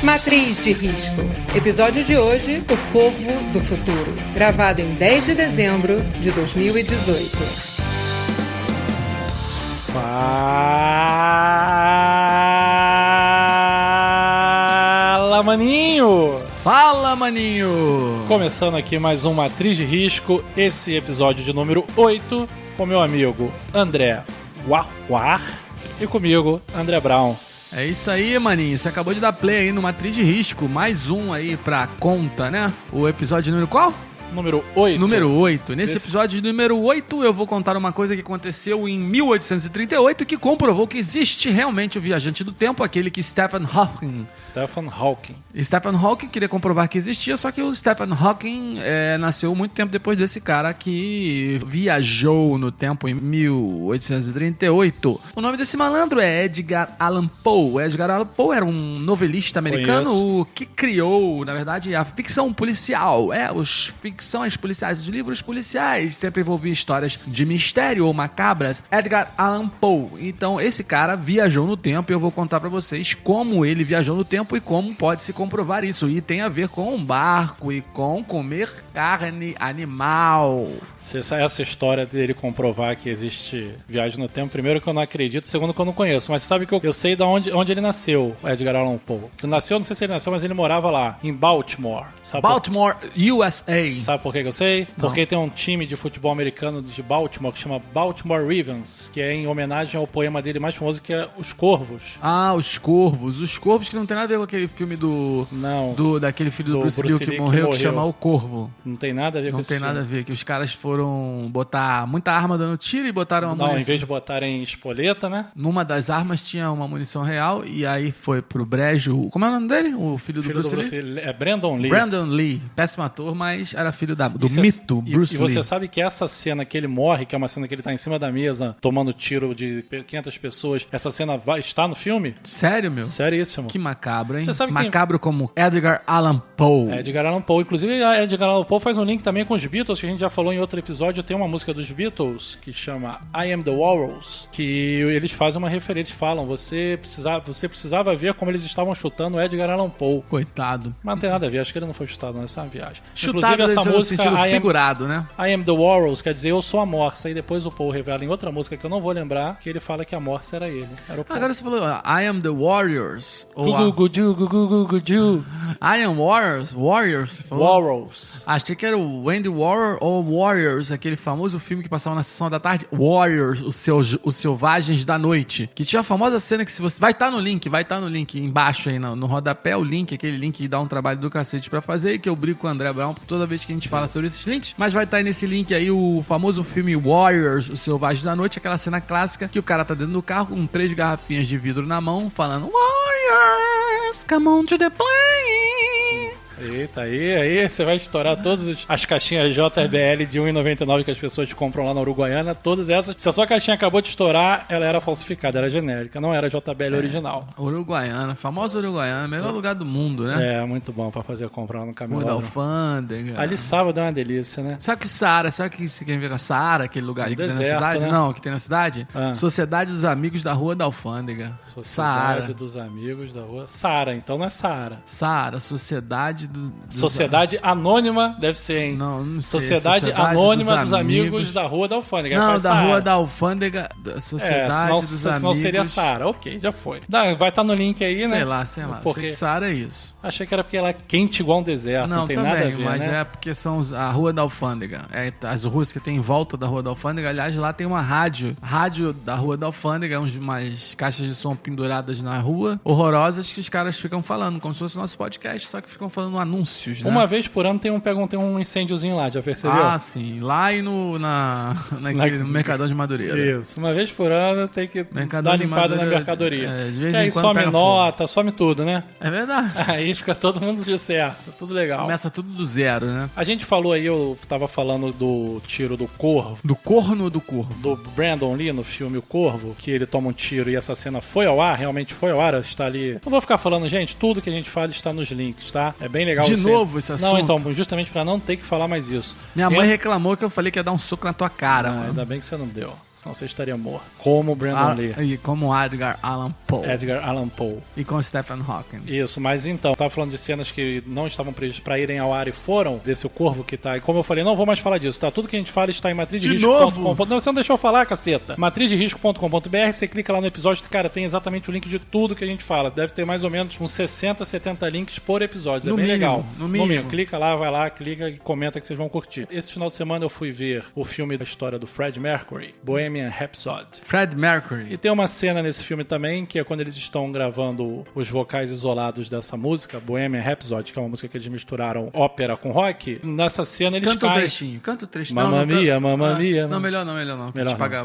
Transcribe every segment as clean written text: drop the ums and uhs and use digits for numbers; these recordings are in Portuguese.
Matriz de Risco. Episódio de hoje, O Corvo do Futuro. Gravado em 10 de dezembro de 2018. Fala, maninho! Fala, maninho! Começando aqui mais um Matriz de Risco, esse episódio de número 8, com meu amigo André Guar e comigo, André Brown. É isso aí, maninho. Você acabou de dar play aí no Matriz de Risco. Mais um aí pra conta, né? O episódio número qual? Número 8. Número 8. Nesse episódio número 8, eu vou contar uma coisa que aconteceu em 1838 que comprovou que existe realmente o viajante do tempo, aquele que Stephen Hawking queria comprovar que existia, só que o Stephen Hawking nasceu muito tempo depois desse cara que viajou no tempo em 1838. O nome desse malandro é Edgar Allan Poe. Edgar Allan Poe era um novelista americano que criou, na verdade, a ficção policial. Ficções policiais, os livros policiais sempre envolviam histórias de mistério ou macabras. Edgar Allan Poe. Então esse cara viajou no tempo e eu vou contar pra vocês como ele viajou no tempo e como pode se comprovar isso. E tem a ver com um barco e com comer carne animal. Essa história dele comprovar que existe viagem no tempo, primeiro que eu não acredito, segundo que eu não conheço. Mas você sabe que eu sei de onde ele nasceu, Edgar Allan Poe. Você nasceu, não sei se ele nasceu, mas ele morava lá, em Baltimore. Baltimore, USA. Sabe por que eu sei? Não. Porque tem um time de futebol americano de Baltimore que chama Baltimore Ravens, que é em homenagem ao poema dele mais famoso, que é Os Corvos. Ah, Os Corvos. Os Corvos que não tem nada a ver com aquele filme daquele filho do Bruce Lee que morreu, que chama O Corvo. Não tem nada a ver com isso. Não tem nada a ver, que os caras foram botar muita arma dando tiro e botaram uma munição. Não, em vez de botarem espoleta, né? Numa das armas tinha uma munição real e aí foi pro brejo. Como é o nome dele? O filho do Bruce Lee? É Brandon Lee. Brandon Lee. Péssimo ator, mas era filho do mito Bruce Lee. E você sabe que essa cena que ele morre, que é uma cena que ele tá em cima da mesa tomando tiro de 500 pessoas, essa cena está no filme? Sério, meu? Seríssimo. Que macabro, hein? Você sabe macabro como Edgar Allan Poe. Edgar Allan Poe. Inclusive, a Edgar Allan Poe faz um link também com os Beatles, que a gente já falou em outro episódio. Tem uma música dos Beatles que chama I Am The Walrus, que eles fazem uma referência. Eles falam, você precisava ver como eles estavam chutando o Edgar Allan Poe. Coitado. Mas não tem nada a ver, acho que ele não foi chutado nessa viagem. Chutado essa música no sentido figurado, né? I Am The Walrus, quer dizer, eu sou a morsa. E depois o Poe revela em outra música que eu não vou lembrar, que ele fala que a morsa era ele. Era o Poe. Agora você falou I Am The Warriors. Gugu. I Am Warriors? Warriors, você falou? Walrus. Achei que era o Wendy Warrior ou Warriors, aquele famoso filme que passava na sessão da tarde. Warriors, os Selvagens da Noite. Que tinha a famosa cena que se você... Vai estar no link embaixo aí no rodapé, o link, aquele link que dá um trabalho do cacete pra fazer e que eu brigo com o André Brown toda vez que a gente fala sobre esses links. Mas vai estar aí nesse link aí o famoso filme Warriors, os Selvagens da Noite, aquela cena clássica que o cara tá dentro do carro com 3 garrafinhas de vidro na mão, falando Warriors, come on to the plane. Eita, aí você vai estourar todas as caixinhas JBL de R$1,99 que as pessoas compram lá na Uruguaiana, todas essas. Se a sua caixinha acabou de estourar, ela era falsificada, era genérica, não era JBL original. Uruguaiana, famosa Uruguaiana, melhor lugar do mundo, né? É, muito bom pra fazer comprar lá no caminhão. Da alfândega. Ali sábado é uma delícia, né? Sabe que o Saara, sabe o que você quer ver com a Saara, aquele lugar ali que deserto, tem na cidade? né? Não, que tem na cidade? Sociedade dos Amigos da Rua da Alfândega. Sociedade dos Amigos da Rua. Saara, então não é Saara. Saara, Sociedade Sociedade Anônima, deve ser, hein? Não sei. Sociedade Anônima dos Amigos da Rua da Alfândega. Não, da Rua da Alfândega, Sociedade dos Amigos. Senão seria Saara. Ok, já foi. Vai estar no link aí, né? Sei lá. Porque Saara é isso. Achei que era porque ela é quente igual um deserto. Não tem também, nada a ver, mas né? é porque são a Rua da Alfândega. As ruas que tem em volta da Rua da Alfândega. Aliás, lá tem uma rádio da Rua da Alfândega, umas caixas de som penduradas na rua, horrorosas, que os caras ficam falando, como se fosse o nosso podcast, só que ficam falando anúncios, né? Uma vez por ano tem um incêndiozinho lá, já percebeu? Ah, sim. Lá e no Mercadão de Madureira. Isso. Uma vez por ano tem que dar limpada na mercadoria. De vez que aí some nota, some tudo, né? É verdade. Aí fica todo mundo de certo, tudo legal. Começa tudo do zero, né? A gente falou aí, eu tava falando do tiro do Corvo. Do corno ou do corvo? Do Brandon Lee no filme O Corvo, que ele toma um tiro e essa cena foi ao ar, realmente foi ao ar, está ali. Não vou ficar falando, gente, tudo que a gente fala está nos links, tá? É bem legal. De novo esse assunto? Não, então, justamente pra não ter que falar mais isso. Minha mãe reclamou que eu falei que ia dar um soco na tua cara, mano. Ainda bem que você não deu. Senão você estaria morto. Como o Brandon Lee. E como Edgar Allan Poe. Edgar Allan Poe. E com Stephen Hawking. Isso, mas então, tava falando de cenas que não estavam previstas pra irem ao ar e foram, desse o Corvo que tá... E como eu falei, não vou mais falar disso, tá? Tudo que a gente fala está em matrizderisco.com.br. Não, você não deixou eu falar, caceta. matrizderisco.com.br, você clica lá no episódio, cara, tem exatamente o link de tudo que a gente fala. Deve ter mais ou menos uns 60, 70 links por episódio. É bem legal. No mínimo. Clica lá, vai lá, clica e comenta que vocês vão curtir. Esse final de semana eu fui ver o filme da história do Fred Mercury, Bohemian Rhapsody. Fred Mercury. E tem uma cena nesse filme também, que é quando eles estão gravando os vocais isolados dessa música, Bohemian Rhapsody, que é uma música que eles misturaram ópera com rock. Nessa cena eles Canta caem. Canta o trechinho. Mamma mia, mamma mia. Não, melhor não.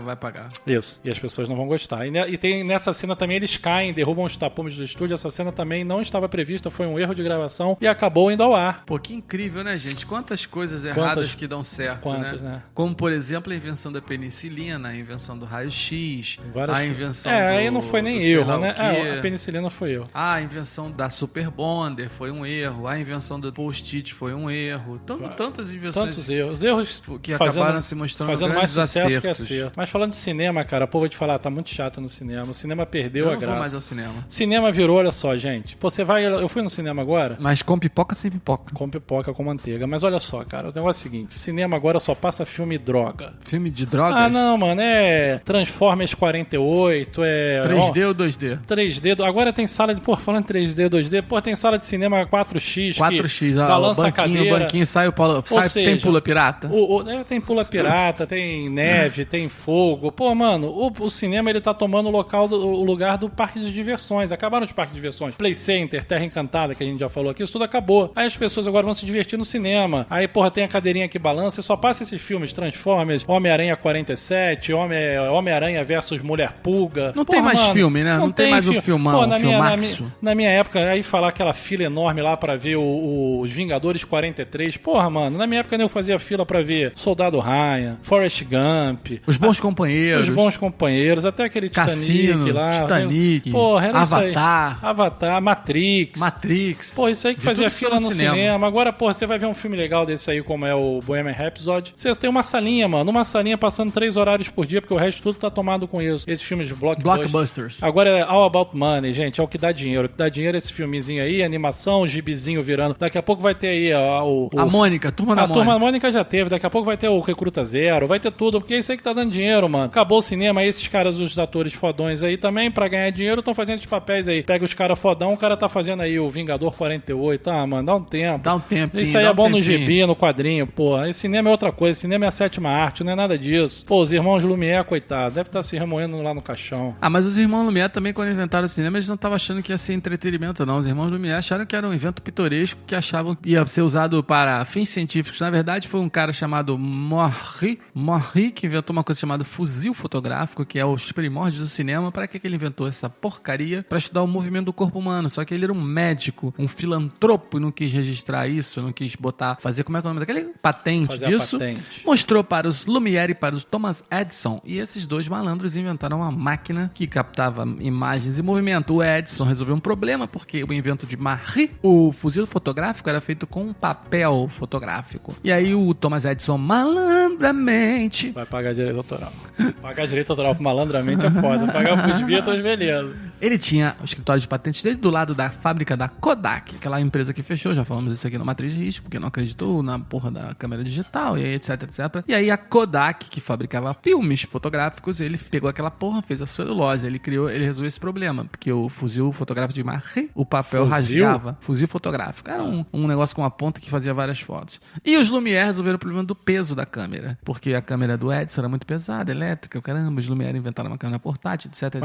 Vai pagar. Isso. E as pessoas não vão gostar. E tem nessa cena também eles caem, derrubam os tapumes do estúdio. Essa cena também não estava prevista, foi um erro de gravação e acabou indo ao ar. Pô, que incrível, né, gente? Quantas coisas erradas que dão certo, né? Como, por exemplo, a invenção da penicilina, a invenção do raio-x, a invenção aí não foi nem erro, né? A penicilina foi erro. A invenção da Super Bonder foi um erro. A invenção do post-it foi um erro. Tantas invenções. Tantos erros. Os erros que acabaram se mostrando fazendo mais sucesso acertos. que acerto. Mas falando de cinema, cara, pô, vou te falar, tá muito chato no cinema. O cinema perdeu a graça. Eu não vou mais ao cinema. Cinema virou, olha só, gente. Pô, você vai... Eu fui no cinema agora. Mas com pipoca sem pipoca. Com pipoca, com manteiga. Mas olha só, cara, o negócio é o seguinte. Cinema agora só passa filme droga. Filme de drogas? Ah, não, mano. É Transformers 48, 3D ou 2D? 3D. Agora tem sala de... Pô, falando 3D, 2D. Pô, tem sala de cinema 4X. 4X, balança a cadeira. O banquinho sai, seja, tem pula pirata? Tem pula pirata, tem neve, tem fogo. Pô, mano, o cinema ele tá tomando o lugar do parque de diversões. Acabaram os parques de diversões. Play Center, Terra Encantada, que a gente já falou aqui, isso tudo acabou. Aí as pessoas agora vão se divertir no cinema. Aí, porra, tem a cadeirinha que balança e só passa esses filmes Transformers, Homem-Aranha 47, Homem-Aranha versus Mulher Pulga. Não tem mais filme, né? Não tem mais o filmão, pô, o filmaço. Na minha época, aí falar aquela fila enorme lá pra ver os Vingadores 43. Porra, mano, na minha época eu fazia fila pra ver Soldado Ryan, Forrest Gump. Os Bons Companheiros. Até aquele Cassino, Titanic lá. Titanic. Porra, era Avatar, Matrix. Pô, isso aí que fazia fila no cinema. Agora, porra, você vai ver um filme legal desse aí, como é o Bohemian Rhapsody. Você tem uma salinha, mano. Uma salinha passando 3 horários por dia, porque o resto tudo tá tomado com isso. Esses filmes de blockbusters. Agora é all about money, gente. É o que dá dinheiro. O que dá dinheiro é esse filmezinho aí, animação, gibizinho virando. Daqui a pouco vai ter aí a Mônica, Turma da Mônica. A Turma da Mônica já teve. Daqui a pouco vai ter o Recruta Zero. Vai ter tudo, porque é isso aí que tá dando dinheiro, mano. Acabou o cinema, aí esses caras, os atores fodões aí também, pra ganhar dinheiro, estão fazendo esses papéis aí. Pega os caras fodão, o cara tá fazendo aí o Vingador 48. Ah, mano, dá um tempo. Isso aí é bom no gibi, no quadrinho, pô. Esse cinema é outra coisa. Cinema é a sétima arte, não é nada disso. Pô, os irmãos Lumière, coitado, deve estar se remoendo lá no caixão. Ah, mas os irmãos Lumière também, quando inventaram o cinema, eles não estavam achando que ia ser entretenimento, não. Os irmãos Lumière acharam que era um evento pitoresco que achavam que ia ser usado para fins científicos. Na verdade, foi um cara chamado Maury que inventou uma coisa chamada fuzil fotográfico, que é os primórdios do cinema. Para que ele inventou essa porcaria? Para estudar o movimento do corpo humano. Só que ele era um médico, um filantropo, e não quis registrar isso, não quis fazer, como é que é o nome daquele? Patente disso. Mostrou para os Lumière e para os Thomas Edison, e esses dois malandros inventaram uma máquina que captava imagens e movimento. O Edison resolveu um problema, porque o invento de Marie, o fuzil fotográfico, era feito com um papel fotográfico. E aí o Thomas Edison, malandramente... Vai pagar direito autoral. Pagar direito autoral malandramente é foda. Pagar pros Beatles, beleza. Ele tinha o escritório de patentes dele do lado da fábrica da Kodak, aquela empresa que fechou, já falamos isso aqui no Matriz de Risco, porque não acreditou na porra da câmera digital, e aí, etc. E aí a Kodak, que fabricava filmes fotográficos, ele pegou aquela porra, fez a celulose, ele resolveu esse problema, porque o fuzil fotográfico de Marie, o papel rasgava. Fuzil fotográfico. Era um negócio com uma ponta que fazia várias fotos. E os Lumière resolveram o problema do peso da câmera, porque a câmera do Edison era muito pesada, elétrica, caramba, os Lumière inventaram uma câmera portátil, etc.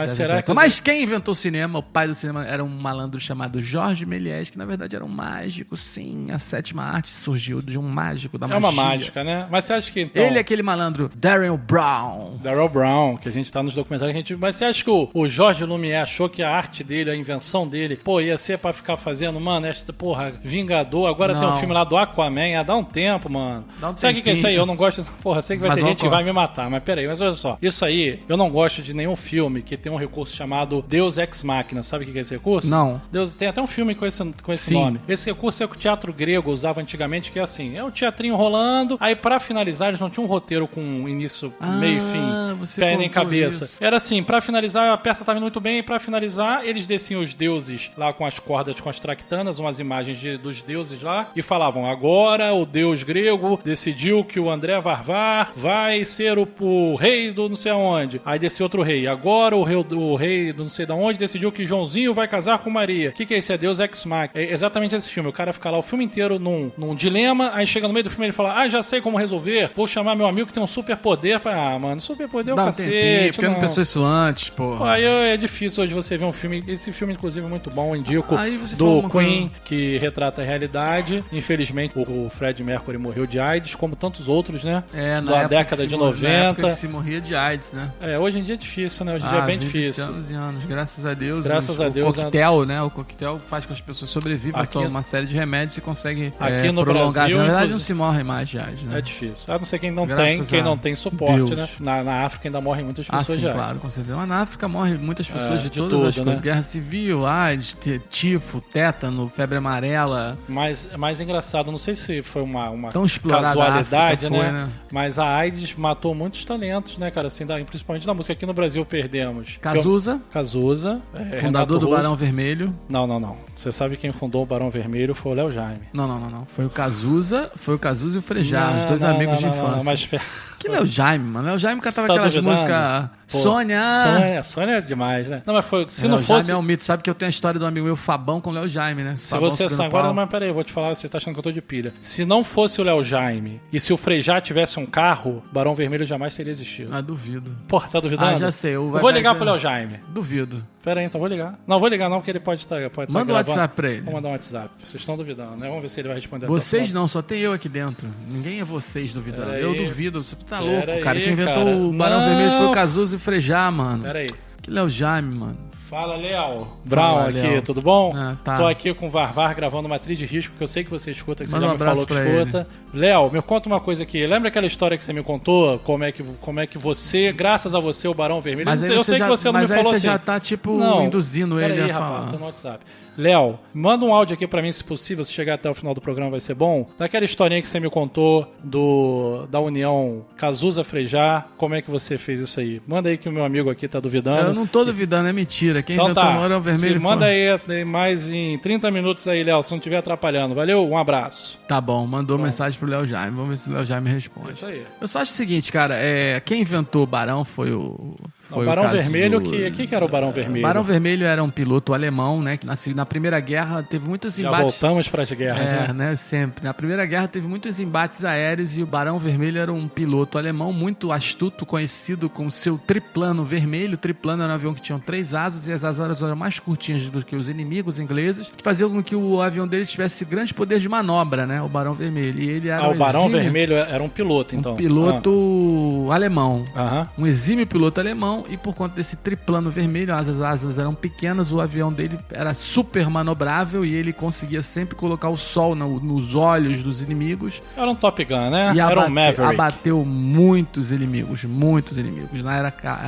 Mas quem inventou o cinema, o pai do cinema, era um malandro chamado Georges Méliès, que na verdade era um mágico, sim. A sétima arte surgiu de um mágico da magia. É uma mágica, né? Mas você acha que então... Ele é aquele malandro, Darryl Brown, que a gente tá nos documentários. Mas você acha que o Georges Lumière achou que a arte dele, a invenção dele, pô, ia ser pra ficar fazendo, mano, porra, Vingador, agora tem um filme lá do Aquaman, dá um tempo, mano. Sabe o que é isso aí? Eu não gosto... Porra, sei que vai ter gente que vai me matar, mas peraí, mas olha só. Isso aí, eu não gosto de nenhum filme que tem um recurso chamado Deus Deus Ex Machina. Sabe o que é esse recurso? Não. Deus, tem até um filme com esse Sim. nome. Esse recurso é o que o teatro grego usava antigamente, que é assim, é o teatrinho rolando, aí pra finalizar eles não tinham um roteiro com início, meio e fim, pé nem cabeça. Isso. Era assim, pra finalizar, a peça tava indo muito bem, e pra finalizar, eles desciam os deuses lá com as cordas, com as tractanas, umas imagens dos deuses lá, e falavam, agora o deus grego decidiu que o André Varvar vai ser o rei do não sei aonde. Aí descia outro rei. Agora o rei do não sei de onde decidiu que Joãozinho vai casar com Maria. O que é isso? É Deus Ex Machina. É exatamente esse filme. O cara fica lá o filme inteiro num dilema, aí chega no meio do filme e ele fala, já sei como resolver, vou chamar meu amigo que tem um superpoder. Mano, superpoder é o cacete. Porque eu não pensou isso antes, porra. Aí é difícil hoje você ver um filme. Esse filme, inclusive, é muito bom. Indico do Queen, que retrata a realidade. Infelizmente, o Fred Mercury morreu de AIDS, como tantos outros, né? Na década de 90. Na época que se morria de AIDS, né? Hoje em dia é difícil, né? Hoje em dia é bem difícil. Anos e anos, graças a Deus. Graças a Deus. O coquetel, né? O coquetel faz com que as pessoas sobrevivam, toma uma série de remédios e consegue aqui no prolongar. Brasil, na verdade, não se morre mais de AIDS, né? É difícil. A não ser quem não tem suporte, né? Na África ainda morrem muitas pessoas de AIDS. Claro, com certeza. Mas na África morrem muitas pessoas de todas as coisas. Né? Guerra civil, AIDS, tifo, tétano, febre amarela. Mas mais engraçado, não sei se foi uma casualidade, África, né? Mas a AIDS matou muitos talentos, né, cara? Assim, principalmente na música. Aqui no Brasil perdemos Cazuza, fundador do Barão Vermelho. Não. Você sabe quem fundou o Barão Vermelho foi o Léo Jaime. Não. Foi o Cazuza e o Frejá, os dois amigos de infância. Mas... Que Léo Jaime, mano? Léo Jaime cantava aquelas músicas... Sônia é demais, né? Não, mas foi... Se não fosse... Jaime é um mito. Sabe que eu tenho a história do amigo meu, Fabão, com o Léo Jaime, né? Se você agora... Mas peraí, eu vou te falar, você tá achando que eu tô de pilha. Se não fosse o Léo Jaime e se o Frejá tivesse um carro, Barão Vermelho jamais teria existido. Duvido. Porra, tá duvidando? Já sei. Eu vou ligar pro Léo Jaime. Duvido. Pera aí, então vou ligar. Não, vou ligar não, porque ele pode estar Manda um WhatsApp pra ele. Vou mandar um WhatsApp. Vocês estão duvidando, né? Vamos ver se ele vai responder. Vocês não, só tem eu aqui dentro. Ninguém é vocês duvidando. Eu duvido. Você tá louco, cara. Quem inventou o Barão Vermelho foi o Cazuza e o Frejá, mano. Pera aí. Que Léo Jaime, mano. Fala, Léo. Brown aqui, Léo. Tudo bom? Tá. Tô aqui com o Varvar gravando uma trilha de risco, que eu sei que você escuta, que Manda você já me falou que escuta. Léo, me conta uma coisa aqui. Lembra aquela história que você me contou? Como é que você, graças a você, o Barão Vermelho... Mas eu sei que você não me falou assim. Mas aí você já tá, induzindo ele a falar. Rapaz, tô no WhatsApp. Léo, manda um áudio aqui pra mim, se possível, se chegar até o final do programa vai ser bom. Daquela historinha que você me contou da união Cazuza-Frejá, como é que você fez isso aí? Manda aí que o meu amigo aqui tá duvidando. Eu não tô duvidando, é mentira. Quem inventou o Barão Vermelho manda aí mais em 30 minutos aí, Léo, se não estiver atrapalhando. Valeu, um abraço. Tá bom, mandou mensagem pro Léo Jaime. Vamos ver se o Léo Jaime responde. Isso aí. Eu só acho o seguinte, cara, quem inventou o Barão foi o... O Barão Vermelho, que era o Barão Vermelho? O Barão Vermelho era um piloto alemão, né? Que na Primeira Guerra teve muitos embates. Já voltamos para as guerras, né? Sempre. Na Primeira Guerra teve muitos embates aéreos e o Barão Vermelho era um piloto alemão muito astuto, conhecido com seu triplano vermelho. O triplano era um avião que tinha 3 asas e as asas eram mais curtinhas do que os inimigos ingleses, que faziam com que o avião dele tivesse grande poder de manobra, né? O Barão Vermelho. E ele era o Barão Vermelho era um piloto, então. Um piloto alemão. Uh-huh. Um exímio piloto alemão. E por conta desse triplano vermelho, as asas eram pequenas, o avião dele era super manobrável e ele conseguia sempre colocar o sol nos olhos dos inimigos. Era um Top Gun, né? E era um Maverick. Abateu muitos inimigos.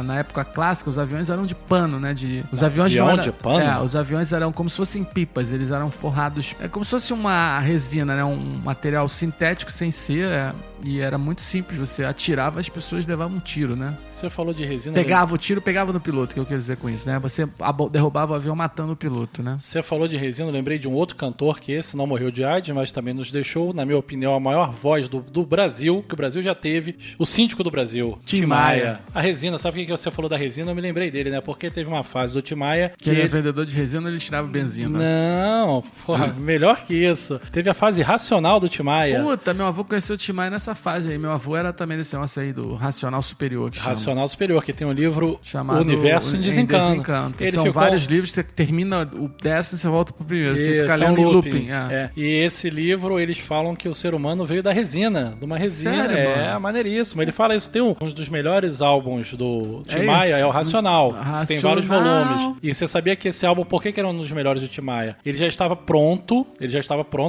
Na época clássica, os aviões eram de pano, né? Os aviões de pano? Os aviões eram como se fossem pipas, eles eram forrados... É como se fosse uma resina, né? Um material sintético sem ser... E era muito simples, você atirava, as pessoas levavam um tiro, né? Você falou de resina... Pegava o tiro, pegava no piloto, que eu quero dizer com isso, né? Você derrubava o avião matando o piloto, né? Você falou de resina, eu lembrei de um outro cantor que esse não morreu de AIDS, mas também nos deixou, na minha opinião, a maior voz do Brasil, que o Brasil já teve, o síndico do Brasil, Tim Maia. A resina, sabe o que você falou da resina? Eu me lembrei dele, né? Porque teve uma fase do Tim Maia... Que ele era vendedor de resina, ele tirava benzina. Não, porra, melhor que isso. Teve a fase racional do Tim Maia. Puta, meu avô conheceu o Tim Maia nessa fase aí. Meu avô era também desse negócio aí do Racional Superior. Racional Superior, que tem um livro chamado O Universo em Desencanto. São vários livros, você termina o 10º e você volta pro primeiro. Você fica lendo em looping. E esse livro, eles falam que o ser humano veio da resina, de uma resina. Sério, maneiríssimo. Ele fala isso. Tem um dos melhores álbuns do Tim Maia, é o Racional. Tem vários volumes. E você sabia que esse álbum, por que era um dos melhores do Tim Maia? Ele já estava pronto,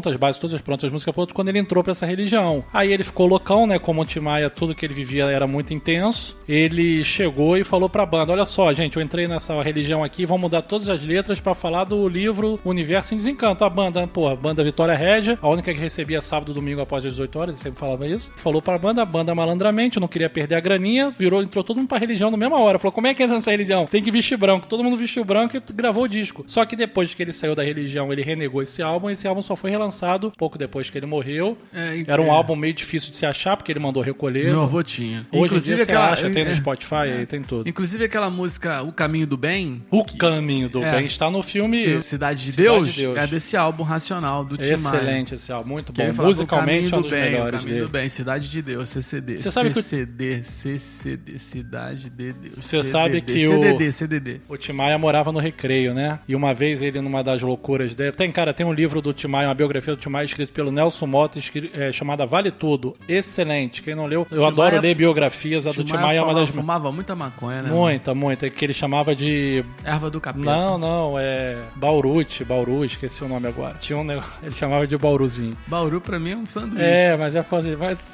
as bases todas prontas, as músicas prontas, quando ele entrou pra essa religião. Aí ele ficou loucão, né? Como o Tim Maia, tudo que ele vivia era muito intenso. Ele chegou e falou pra banda, olha só, gente, eu entrei nessa religião aqui, vamos mudar todas as letras pra falar do livro Universo em Desencanto. A banda Vitória Régia, a única que recebia sábado e domingo após as 18 horas, ele sempre falava isso, falou pra banda malandramente, não queria perder a graninha, entrou todo mundo pra religião na mesma hora. Falou, como é que entra nessa religião? Tem que vestir branco. Todo mundo vestiu branco e gravou o disco. Só que depois que ele saiu da religião, ele renegou esse álbum só foi relançado pouco depois que ele morreu. Era um álbum meio difícil de se achar, porque ele mandou recolher. Meu avô tinha. Hoje inclusive você acha, tem no Spotify, aí tem tudo. Inclusive aquela música O Caminho do Bem. O Caminho do Bem está no filme Cidade de Deus. É desse álbum Racional do Tim Maia. Excelente esse álbum, muito bom. Musicalmente é um dos melhores dele. O Caminho do Bem, Cidade de Deus, CCD. Você sabe CCD, Cidade de Deus. Você sabe que CDD. O Tim Maia morava no Recreio, né? E uma vez ele, numa das loucuras dele... Tem um livro do Tim Maia, uma biografia do Tim Maia, escrito pelo Nelson Mota, chamada Vale Tudo. Excelente. Quem não leu, eu adoro ler biografias. A do Tim Maia é uma das... Fumava muita maconha, né? Muita. Que ele chamava de... Erva do capeta. Não, é... Bauru, esqueci o nome agora. Tinha um negócio... Ele chamava de Bauruzinho. Bauru pra mim é um sanduíche. Mas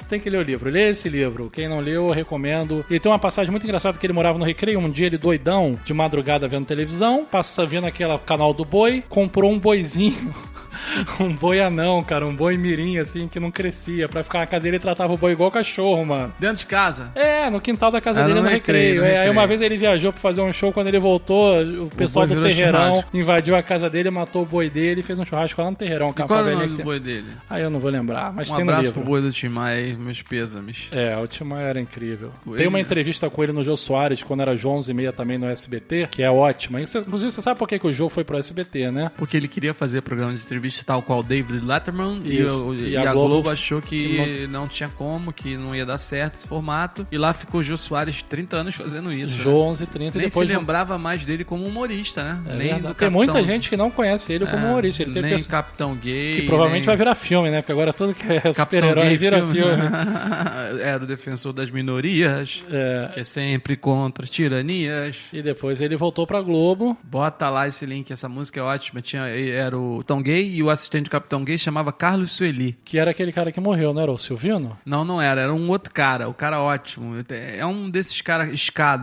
tem que ler o livro. Lê esse livro. Quem não leu, eu recomendo. E tem uma passagem muito engraçada que ele morava no Recreio. Um dia ele doidão, de madrugada vendo televisão, vendo aquele canal do boi, comprou um boizinho. Um boi anão, cara, um boi mirim, assim, que não crescia. Pra ficar na casa dele, ele tratava o boi igual cachorro, mano. Dentro de casa? No quintal da casa dele, no recreio. Aí uma vez ele viajou pra fazer um show, quando ele voltou, o pessoal do terreirão invadiu a casa dele, matou o boi dele e fez um churrasco lá no terreirão. E qual é o nome do boi dele? Eu não vou lembrar, mas tem no livro. Um abraço pro boi do Tim Maia aí, meus pêsames. O Tim Maia era incrível. Tem uma entrevista com ele no Jô Soares, quando era João 11h30 também no SBT, que é ótima. Inclusive, você sabe por que o Jô foi pro SBT, né? Porque ele queria fazer programa de entrevista tal qual David Letterman e a Globo achou que não tinha como, que não ia dar certo esse formato. E lá ficou o Jô Soares 30 anos fazendo isso. Jô 11h30 Nem depois se lembrava mais dele como humorista, né? Tem muita gente que não conhece ele como humorista. Ele nem Capitão Gay. Que provavelmente vai virar filme, né? Porque agora tudo que é super-herói vira filme. Era o defensor das minorias, que é sempre contra tiranias. E depois ele voltou pra Globo. Bota lá esse link, essa música é ótima. Era o Tom Gay e o assistente do Capitão Gay chamava Carlos Sueli. Que era aquele cara que morreu, não era o Silvino? Não era um outro cara, o cara ótimo. É um desses caras,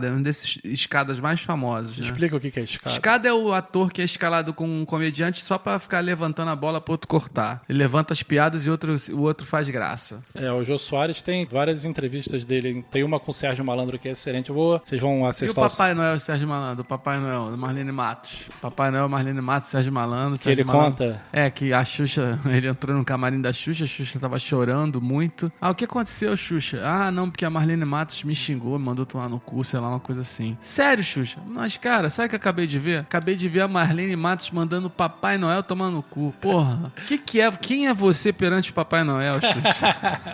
um desses escadas mais famosos. Explica o que é escada. Escada é o ator que é escalado com um comediante só pra ficar levantando a bola pro outro cortar. Ele levanta as piadas e o outro faz graça. O Jô Soares tem várias entrevistas dele. Tem uma com o Sérgio Malandro que é excelente. Vocês vão acessar. E o Papai Noel e o Sérgio Malandro? O Papai Noel, do Marlene Matos. Papai Noel, Marlene Matos, Sérgio Malandro. Que ele conta? Que a Xuxa, ele entrou no camarim da Xuxa, a Xuxa tava chorando muito. O que aconteceu, Xuxa? Não, porque a Marlene Matos me xingou, me mandou tomar no cu, sei lá, uma coisa assim. Sério, Xuxa? Mas, cara, sabe o que eu acabei de ver? Acabei de ver a Marlene Matos mandando o Papai Noel tomar no cu. Porra, que é? Quem é você perante o Papai Noel, Xuxa?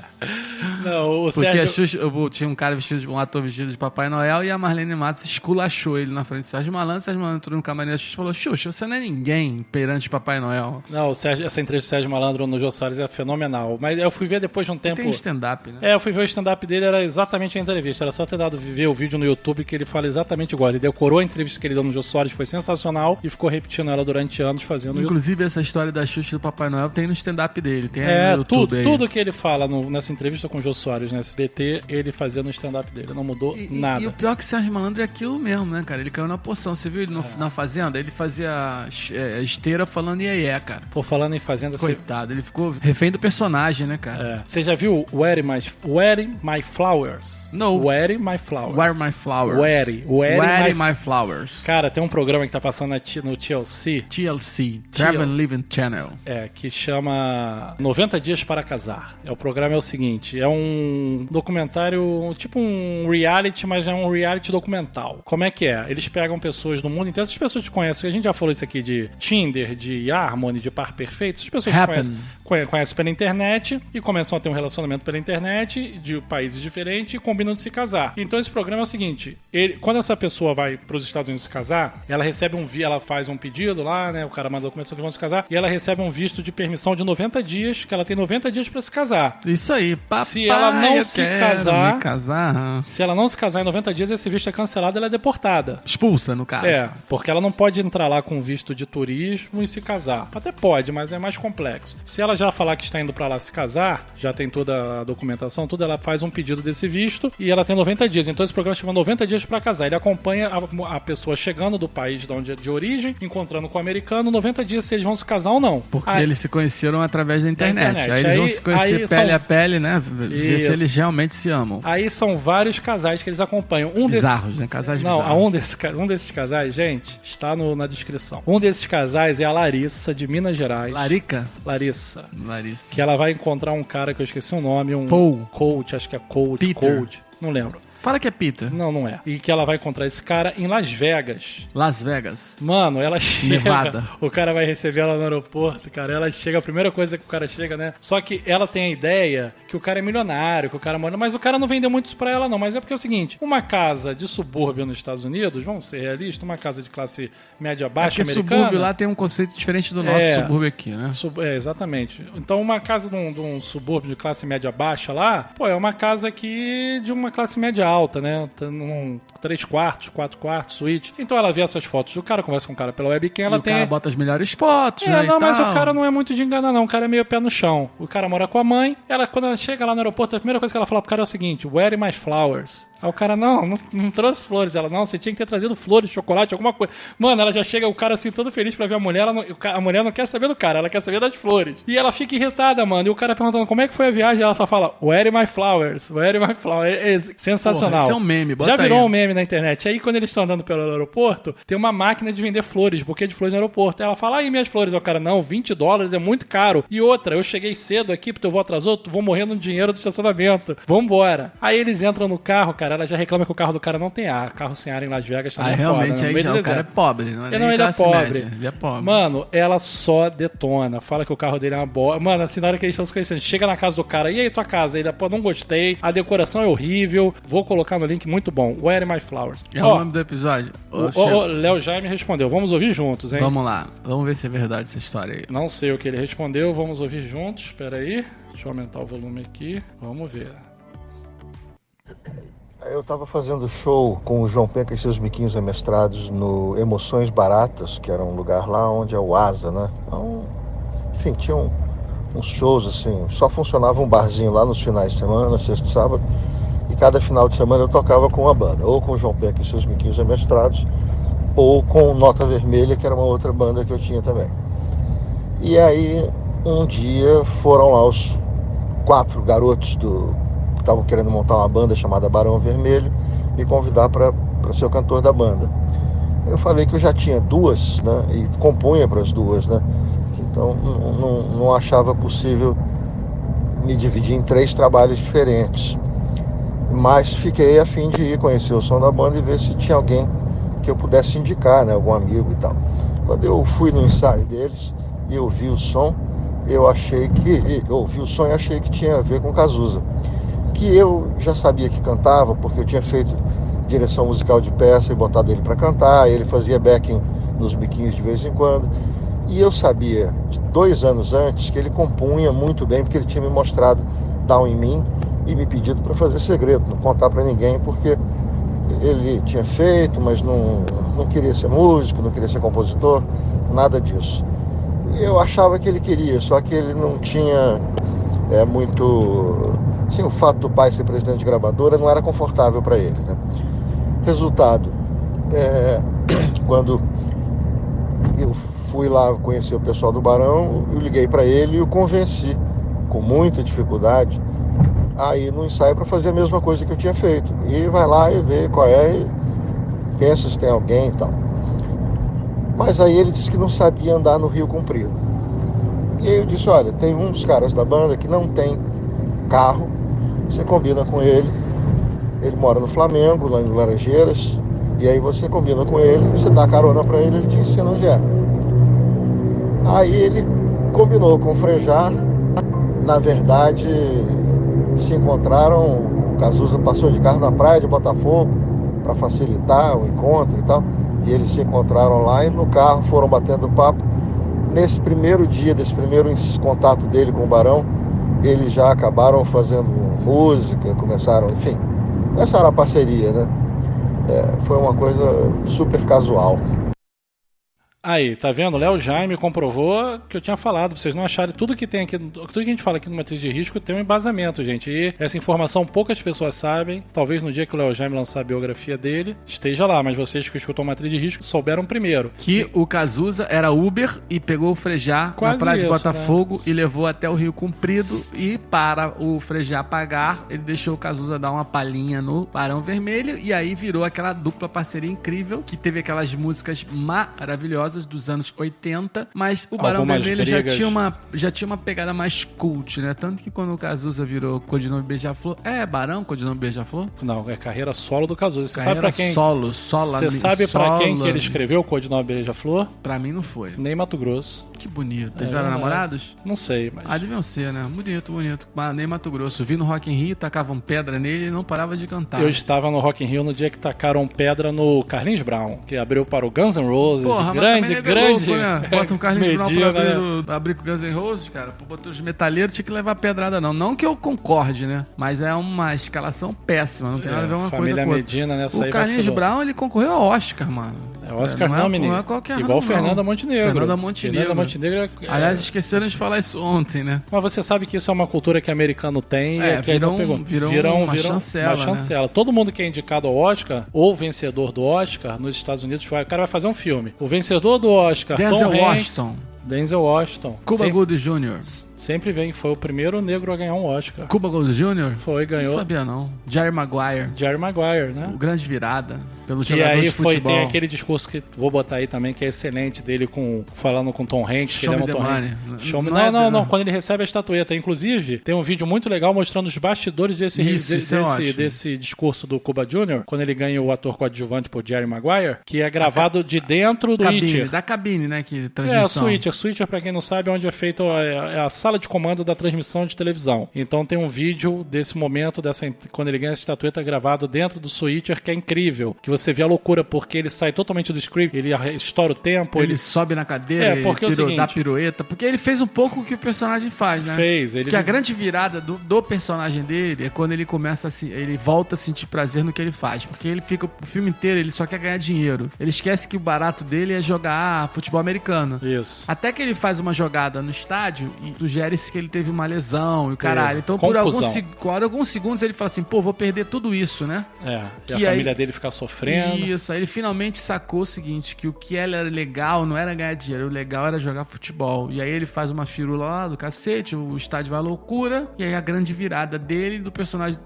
Não, o porque Sérgio... a Xuxa, tinha um cara um ator vestido de Papai Noel e a Marlene Matos esculachou ele na frente do Sérgio Malandro. O Sérgio Malandro entrou no camarim da Xuxa e falou: Xuxa, você não é ninguém perante o Papai Noel. Não, essa entrevista do Sérgio Malandro no Jô Soares é fenomenal. Mas eu fui ver depois de um tempo... Tem stand-up, né? Eu fui ver o stand-up dele, era exatamente a entrevista. Era só ter dado ver o vídeo no YouTube que ele fala exatamente igual. Ele decorou a entrevista que ele deu no Jô Soares, foi sensacional, e ficou repetindo ela durante anos fazendo... Inclusive, essa história da Xuxa e do Papai Noel tem no stand-up dele. Tem no YouTube tudo que ele fala nessa entrevista com o Jô Soares no SBT, ele fazia no stand-up dele. Não mudou nada. E o pior é que o Sérgio Malandro é aquilo mesmo, né, cara? Ele caiu na poção. Você viu ele na Fazenda? Ele fazia esteira falando iê, cara. Pô, falando em Fazenda... Coitado, ele ficou refém do personagem, né, cara? Você já viu Where My Flowers? Não. Where My Flowers. Where My Flowers. Where My Flowers. Cara, tem um programa que tá passando no TLC. Travel and Living Channel. Que chama 90 Dias para Casar. O programa é o seguinte, é um documentário, tipo um reality, mas é um reality documental. Como é que é? Eles pegam pessoas do mundo inteiro, essas pessoas que conhecem, a gente já falou isso aqui de Tinder, de Harmony, de Par Perfeito, essas pessoas que conhecem pela internet e começam a ter um relacionamento pela internet de países diferentes e combinam de se casar. Então esse programa é o seguinte, quando essa pessoa vai para os Estados Unidos se casar, ela recebe ela faz um pedido lá, né, o cara manda a documentação que vão se casar, e ela recebe um visto de permissão de 90 dias, que ela tem 90 dias para se casar. Isso aí, papai, se ela não se casar, se ela não se casar em 90 dias, esse visto é cancelado, ela é deportada. Expulsa, no caso. Porque ela não pode entrar lá com visto de turismo e se casar. Até pode, pode, mas é mais complexo. Se ela já falar que está indo pra lá se casar, já tem toda a documentação, tudo, ela faz um pedido desse visto e ela tem 90 dias. Então esse programa chama 90 dias pra casar. Ele acompanha a pessoa chegando do país de origem, encontrando com o americano, 90 dias se eles vão se casar ou não. Porque eles se conheceram através da internet. Aí eles vão se conhecer pele a pele, né? Ver se eles realmente se amam. Aí são vários casais que eles acompanham. Bizarros, né? Casais bizarros. Não, um desses casais, gente, está na descrição. Um desses casais é a Larissa, de Minas Gerais. Larissa. Que ela vai encontrar um cara que eu esqueci o nome, Coach, acho que é Coach. Não lembro. Fala que é Peter. Não é. E que ela vai encontrar esse cara em Las Vegas. Mano, ela chega... Nevada. O cara vai receber ela no aeroporto, cara. Ela chega, a primeira coisa que o cara chega, né? Só que ela tem a ideia que o cara é milionário, que o cara mora... Mas o cara não vendeu muito isso pra ela, não. Mas é porque é o seguinte, uma casa de subúrbio nos Estados Unidos, vamos ser realistas, uma casa de classe média baixa americana... subúrbio lá tem um conceito diferente do nosso subúrbio aqui, né? Exatamente. Então uma casa de um subúrbio de classe média baixa lá, pô, é uma casa aqui de uma classe média alta, né? 3 quartos, 4 quartos, suíte. Então ela vê essas fotos do cara, conversa com o cara pela webcam, ela tem... o cara bota as melhores fotos, né? Não, mas o cara não é muito de enganar, não. O cara é meio pé no chão. O cara mora com a mãe. Quando ela chega lá no aeroporto, a primeira coisa que ela fala pro cara é o seguinte: Where are my flowers? Aí o cara, não trouxe flores. Ela, não, você tinha que ter trazido flores, chocolate, alguma coisa. Mano, ela já chega, o cara assim, todo feliz pra ver a mulher. A mulher não quer saber do cara, ela quer saber das flores. E ela fica irritada, mano. E o cara perguntando, como é que foi a viagem? Ela só fala, Where are my flowers? Where are my flowers? É sensacional. Porra, esse é um meme, bota já virou aí. Um meme na internet. Aí quando eles estão andando pelo aeroporto, tem uma máquina de vender flores, buquê de flores no aeroporto. Aí ela fala, aí minhas flores. Aí o cara, não, $20 é muito caro. E outra, eu cheguei cedo aqui, porque eu vou atrasou, vou morrer no dinheiro do estacionamento. Vambora. Aí eles entram no carro, cara, ela já reclama que o carro do cara não tem ar. Carro sem ar em Las Vegas também é foda. Realmente, aí já o cara é pobre, não é nem ele classe é pobre. média. Ele é pobre. Mano, ela só detona. Fala que o carro dele é uma boa. Mano, assim, na hora que eles estão se conhecendo, chega na casa do cara, e aí tua casa? Ele, pô, não gostei, a decoração é horrível, vou colocar no link, muito bom. Where are my flowers? É o nome do episódio? O Léo Jaime respondeu, vamos ouvir juntos, hein? Vamos lá, vamos ver se é verdade essa história aí. Não sei o que ele respondeu, vamos ouvir juntos, espera aí. Deixa eu aumentar o volume aqui, vamos ver. Eu tava fazendo show com o João Penca e seus biquinhos amestrados no Emoções Baratas, que era um lugar lá onde é o Asa, né? Então, enfim, tinha uns shows assim, só funcionava um barzinho lá nos finais de semana, sexta e sábado, e cada final de semana eu tocava com uma banda, ou com o João Penca e seus biquinhos amestrados, ou com Nota Vermelha, que era uma outra banda que eu tinha também. E aí, um dia foram lá os 4 garotos que estavam querendo montar uma banda chamada Barão Vermelho, me convidar para ser o cantor da banda. Eu falei que eu já tinha 2, né, e compunha para as 2, né, então não achava possível me dividir em 3 trabalhos diferentes. Mas fiquei a fim de ir conhecer o som da banda e ver se tinha alguém que eu pudesse indicar, né, algum amigo e tal. Quando eu fui no ensaio deles e ouvi o som, eu ouvi o som e achei que tinha a ver com Cazuza, que eu já sabia que cantava, porque eu tinha feito direção musical de peça e botado ele para cantar, ele fazia backing nos biquinhos de vez em quando, e eu sabia, 2 anos antes, que ele compunha muito bem, porque ele tinha me mostrado Down em Mim e me pedido para fazer segredo, não contar para ninguém, porque ele tinha feito, mas não queria ser músico, não queria ser compositor, nada disso. Eu achava que ele queria, só que ele não tinha muito... Assim, o fato do pai ser presidente de gravadora não era confortável para ele, né? Resultado, quando eu fui lá conhecer o pessoal do Barão, eu liguei para ele e o convenci, com muita dificuldade, a ir no ensaio para fazer a mesma coisa que eu tinha feito. E vai lá e vê qual é, e pensa se tem alguém e tal. Mas aí ele disse que não sabia andar no Rio Comprido. E aí eu disse, olha, tem uns caras da banda que não tem carro, você combina com ele mora no Flamengo, lá em Laranjeiras, e aí você combina com ele, você dá carona pra ele te ensina onde é. Aí ele combinou com o Frejá, na verdade se encontraram, o Cazuza passou de carro na praia de Botafogo para facilitar o encontro e tal, e eles se encontraram lá e no carro foram batendo papo. Nesse primeiro dia, desse primeiro contato dele com o Barão, eles já acabaram fazendo música, começaram a parceria, né? Foi uma coisa super casual. Aí, tá vendo? Léo Jaime comprovou que eu tinha falado, pra vocês não acharem tudo que tem aqui, tudo que a gente fala aqui no Matriz de Risco tem um embasamento, gente. E essa informação poucas pessoas sabem. Talvez no dia que o Léo Jaime lançar a biografia dele, esteja lá, mas vocês que escutam o Matriz de Risco souberam primeiro. Que o Cazuza era Uber e pegou o Frejá na praia de Botafogo, né? E levou até o Rio Comprido e para o Frejá pagar, ele deixou o Cazuza dar uma palhinha no Barão Vermelho e aí virou aquela dupla parceria incrível que teve aquelas músicas maravilhosas dos anos 80, mas o Barão Vermelho já tinha uma pegada mais cult, né? Tanto que quando o Cazuza virou Codinome Beija-Flor, Barão Codinome Beija-Flor? Não, é carreira solo do Cazuza. Você sabe pra quem? Você sabe pra quem que ele escreveu o Codinome Beija-Flor? Pra mim não foi. Nem Mato Grosso. Que bonito. Eles eram namorados? Não sei, mas... deviam ser, né? Bonito. Nem Mato Grosso. Vi no Rock in Rio, tacavam pedra nele e não parava de cantar. Eu estava no Rock in Rio no dia que tacaram pedra no Carlinhos Brown, que abriu para o Guns N' Roses. Porra, grande. Louco, né? Bota um Carlinhos Brown pra abrir com o Guns N' Roses, cara. Pô, botou os metaleiros, tinha que levar pedrada não. Não que eu concorde, né? Mas é uma escalação péssima. Não tem nada a ver uma coisa com outra. Medina nessa aí. O Carlinhos Brown, ele concorreu ao Oscar, mano. É Oscar não é qualquer igual não. Fernanda Montenegro. Fernanda Montenegro. Aliás, esqueceram de falar isso ontem, né? Mas você sabe que isso é uma cultura que americano tem. Virou uma chancela. Né? Todo mundo que é indicado ao Oscar, ou vencedor do Oscar, nos Estados Unidos, o cara vai fazer um filme. O vencedor do Oscar, Denzel Washington. Cuba Gooding Jr. Sempre foi o primeiro negro a ganhar um Oscar. Cuba Gooding Jr.? Ganhou. Não sabia não. Jerry Maguire, né? O grande virada. Pelo jogador de futebol. Tem aquele discurso que vou botar aí também, que é excelente, dele falando com Tom Hanks. Show me the money. Não, quando ele recebe a estatueta. Inclusive, tem um vídeo muito legal mostrando os bastidores desse discurso do Cuba Jr., quando ele ganha o ator coadjuvante por Jerry Maguire, que é gravado de dentro do Itcher. Da cabine, né? Que transmissão. Switcher, pra quem não sabe, é onde é feito a sala de comando da transmissão de televisão. Então tem um vídeo desse momento, quando ele ganha a estatueta, gravado dentro do Switcher, que é incrível. Que você vê a loucura, porque ele sai totalmente do script, ele estoura o tempo. Ele sobe na cadeira, dá pirueta. Porque ele fez um pouco o que o personagem faz, né? Que a grande virada do personagem dele é quando ele começa ele volta a sentir prazer no que ele faz. Porque ele fica o filme inteiro, ele só quer ganhar dinheiro. Ele esquece que o barato dele é jogar futebol americano. Isso. Até que ele faz uma jogada no estádio e sugere-se que ele teve uma lesão e o caralho. Então, por alguns segundos, ele fala assim, vou perder tudo isso, né? E a família dele fica sofrendo. Isso, aí ele finalmente sacou o seguinte, que o que era legal não era ganhar dinheiro, o legal era jogar futebol. E aí ele faz uma firula lá do cacete, o estádio vai à loucura, e aí a grande virada dele, do personagem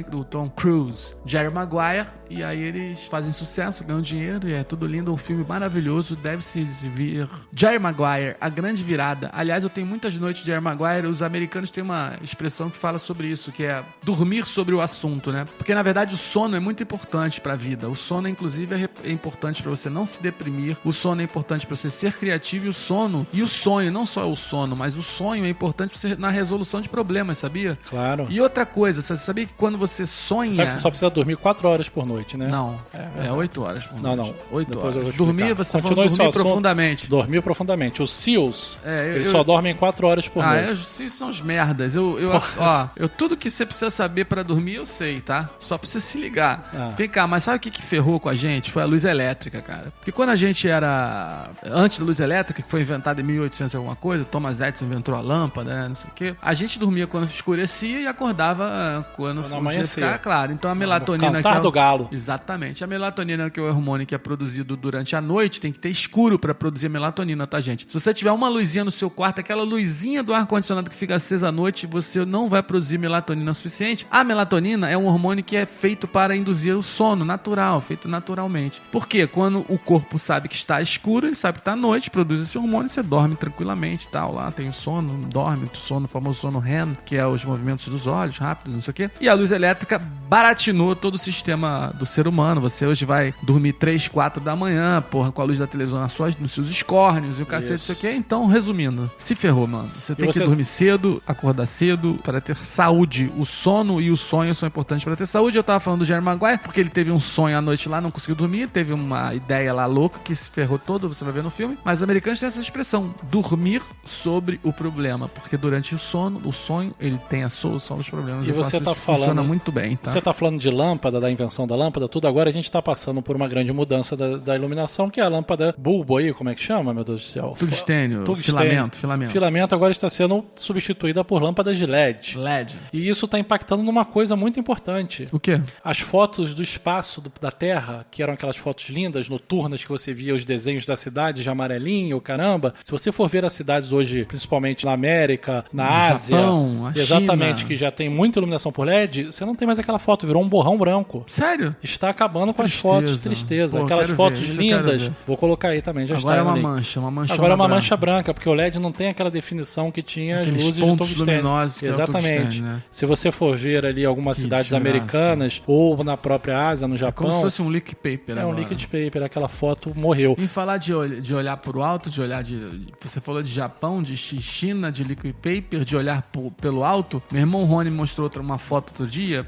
do Tom Cruise, Jerry Maguire, e aí eles fazem sucesso, ganham dinheiro, e é tudo lindo, um filme maravilhoso, deve-se vir. Jerry Maguire, a grande virada. Aliás, eu tenho muitas noites de Jerry Maguire, os americanos têm uma expressão que fala sobre isso, que é dormir sobre o assunto, né? Porque, na verdade, o sono é muito importante pra vida. O sono, inclusive, é importante pra você não se deprimir. O sono é importante pra você ser criativo, e o sonho, não só o sono, mas o sonho é importante pra você na resolução de problemas, sabia? Claro. E outra coisa, você sabia que quando você sonha... Você sabe que você só precisa dormir 4 horas por noite, né? Não, 8 horas por noite. Não. 8 horas. Dormir, você tá falando dormir profundamente. Dormir profundamente. Os SEALs, eles só dormem 4 horas por noite. Os SEALs são os merdas. Tudo que você precisa saber pra dormir, eu sei, tá? Só pra você se ligar. Vem cá, mas sabe o que ferrou com a gente? Foi a luz elétrica, cara. Porque quando a gente era... Antes da luz elétrica, que foi inventada em 1800 alguma coisa, Thomas Edison inventou a lâmpada, né? Não sei o quê. A gente dormia quando escurecia e acordava quando o dia ficava claro. Então a melatonina... Cantar do galo. Exatamente. A melatonina, que é o hormônio que é produzido durante a noite, tem que ter escuro pra produzir melatonina, tá, gente? Se você tiver uma luzinha no seu quarto, aquela luzinha do ar-condicionado que fica acesa à noite, você não vai produzir melatonina suficiente. A melatonina é um hormônio que é feito para induzir o sono natural, feito naturalmente. Por quê? Quando o corpo sabe que está escuro, ele sabe que está à noite, produz esse hormônio, você dorme tranquilamente e tal. Lá tem o sono, dorme, o famoso sono REM, que é os movimentos dos olhos rápidos, não sei o quê. E a luz elétrica baratinou todo o sistema do ser humano. Você hoje vai dormir 3, 4 da manhã, com a luz da televisão nos seus escórnios e o cacete, não sei o quê. Então, resumindo, se ferrou, mano. Você tem que dormir cedo, acordar cedo para ter saúde. O sono e o sonho são importantes para ter saúde. Eu tava falando do Jerry Maguire porque ele teve um sonho noite lá, não conseguiu dormir, teve uma ideia lá louca que se ferrou todo, você vai ver no filme. Mas os americanos têm essa expressão, dormir sobre o problema, porque durante o sonho, ele tem a solução dos problemas. E você tá falando... Funciona muito bem, tá? Você tá falando de lâmpada, da invenção da lâmpada, tudo. Agora a gente tá passando por uma grande mudança da iluminação, que é a lâmpada bulbo aí, como é que chama, meu Deus do céu? Tungstênio, filamento. Filamento agora está sendo substituída por lâmpadas de LED. E isso tá impactando numa coisa muito importante. O quê? As fotos do espaço da Terra, que eram aquelas fotos lindas, noturnas, que você via os desenhos da cidade de amarelinho, caramba. Se você for ver as cidades hoje, principalmente na América, na Ásia, Japão, a exatamente, China, que já tem muita iluminação por LED, você não tem mais aquela foto, virou um borrão branco. Sério? Está acabando com as fotos, tristeza. Aquelas fotos lindas, vou colocar aí também, já está. Agora é uma mancha Agora é uma mancha branca, porque o LED não tem aquela definição que tinha as luzes de tungstênio. Exatamente. Né? Se você for ver ali algumas cidades americanas ou na própria Ásia, no Japão... É como se fosse um liquid paper. Um liquid paper, aquela foto morreu. Em falar de olhar por alto, você falou de Japão, de China, de liquid paper, de olhar pelo alto. Meu irmão Rony mostrou uma foto outro dia.